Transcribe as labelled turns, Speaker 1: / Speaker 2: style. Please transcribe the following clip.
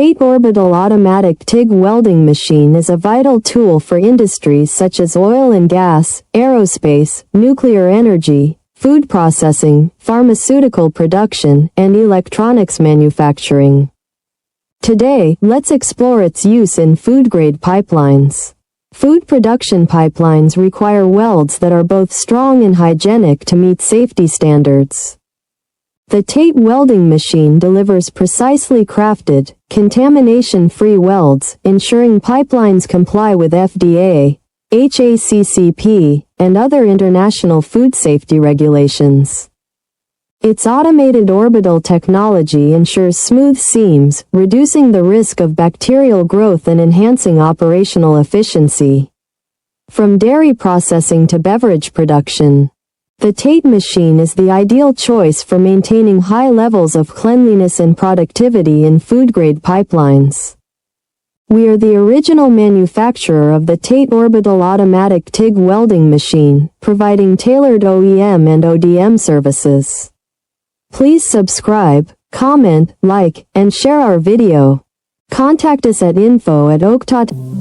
Speaker 1: TATE Orbital Automatic TIG Welding Machine is a vital tool for industries such as oil and gas, aerospace, nuclear energy, food processing, pharmaceutical production, and electronics manufacturing. Today, let's explore its use in food-grade pipelines. Food production pipelines require welds that are both strong and hygienic to meet safety standards. The TATE welding machine delivers precisely crafted, contamination-free welds, ensuring pipelines comply with FDA, HACCP, and other international food safety regulations. Its automated orbital technology ensures smooth seams, reducing the risk of bacterial growth and enhancing operational efficiency. From dairy processing to beverage production, the TATE machine is the ideal choice for maintaining high levels of cleanliness and productivity in food-grade pipelines. We are the original manufacturer of the TATE Orbital Automatic TIG Welding Machine, providing tailored OEM and ODM services. Please subscribe, comment, like, and share our video. Contact us at info@oak.com.